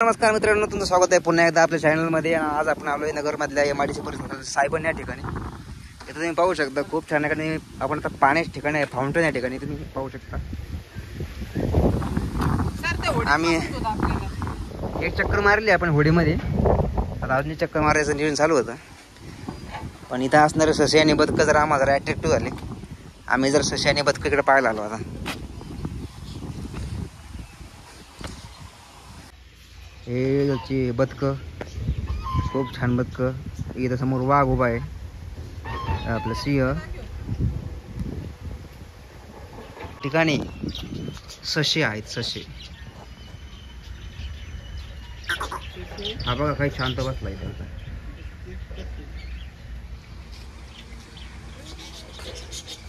नमस्कार मित्रांनो, तुमचं स्वागत आहे पुन्हा एकदा आपल्या चॅनलमध्ये. आज आपण आलोय नगरमधल्या MIDC परिसरात सायबन या ठिकाणी. इथं तुम्ही पाहू शकता खूप छान ठिकाणी आपण आता पाण्याच्या ठिकाणी आहे, फाउंटन या ठिकाणी तुम्ही पाहू शकता. आम्ही एक चक्कर मारली आपण होडीमध्ये, आता अजून चक्कर मारायचं नियोजन चालू होतं. पण इथं असणारे ससे आणि बदकं जर आम्हाला जरा अट्रॅक्टिव्ह झाले. आम्ही जर ससे आणि बदकं इकडे पाहायला आलो. आता हे याची बदकं, खूप छान बदकं. इथं समोर वाघ उभा आहे, आपलं सिंह. ठिकाणी ससे आहेत, ससे. हा बघा काही शांत बसलाय त्यांचा.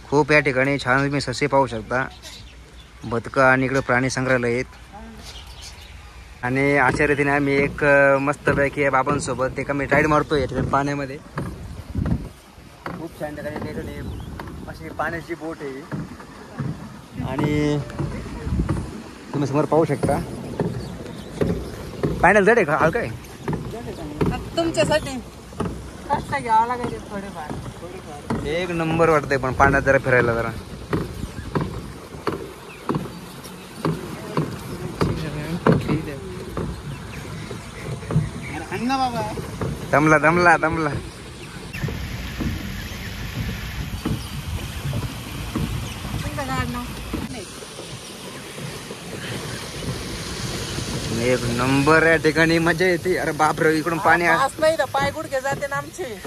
खूप या ठिकाणी छान तुम्ही ससे पाहू शकता, बदकं. आणि इकडे प्राणी संग्रहालय आहेत. आणि अशा रीतीने आम्ही एक मस्तपैकी बाबांसोबत एक आम्ही राईड मारतोय पाण्यामध्ये. खूप छान ठिकाणी अशी पाण्याची बोट आहे. आणि तुम्ही समोर पाहू शकता. फायनल जड आहे का हलका आहे तुमच्यासाठी कष्ट घ्यावं लागायचे थोडेफार. एक नंबर वाटतंय पण पाण्यात जरा फिरायला जरा. दमला दमला दमला. एक नंबर या ठिकाणी मजा येते. अरे बापरे, इकडून पाणी नाही तर पाय गुडघे जाते ना आमचे.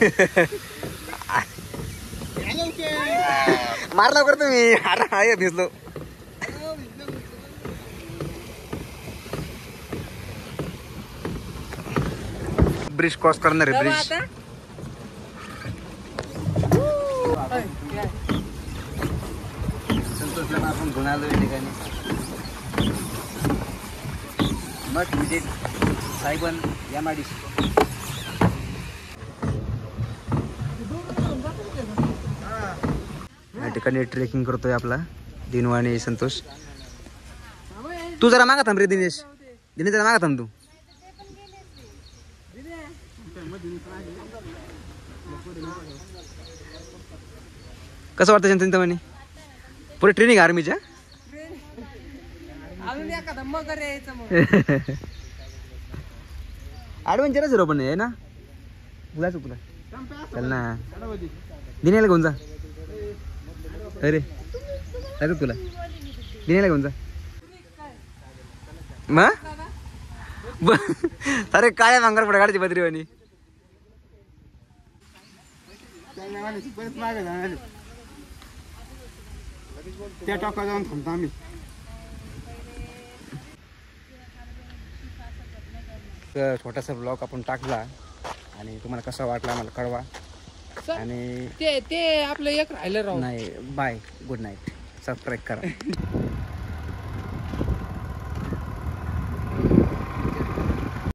मारला कर तुम्ही. अरे आहे भिजलो. ब्रिज क्रॉस करणार आहे, ब्रिज. संतोषला आपण घेऊन आलो या ठिकाणी. मग विजिट सायबन MIDC. या ठिकाणी ट्रेकिंग करतोय आपला दिनू आणि संतोष. तू जरा मागा थांब रे दिनेश. दिनेश जरा मागा थांब तू. कसं वाटतं चिंतामणी? पुढे ट्रेनिंग आर्मीच्या. ॲडव्हेंचरच पण आहे ना. तुलाच तुला चल ना, दिनेला घेऊन जा. अरे चालू तुला दिनेला घेऊन जा. मग अरे काय भांगर पडा गाडीची बद्रीवाणी. त्या टोका जाऊन थांबतो आम्ही. छोटासा ब्लॉग आपण टाकला आणि तुम्हाला कसा वाटला मला कळवा. आणि ते आपलं एक राहिलं राहू. नाही, बाय, गुड नाईट. सबस्क्राईब करा.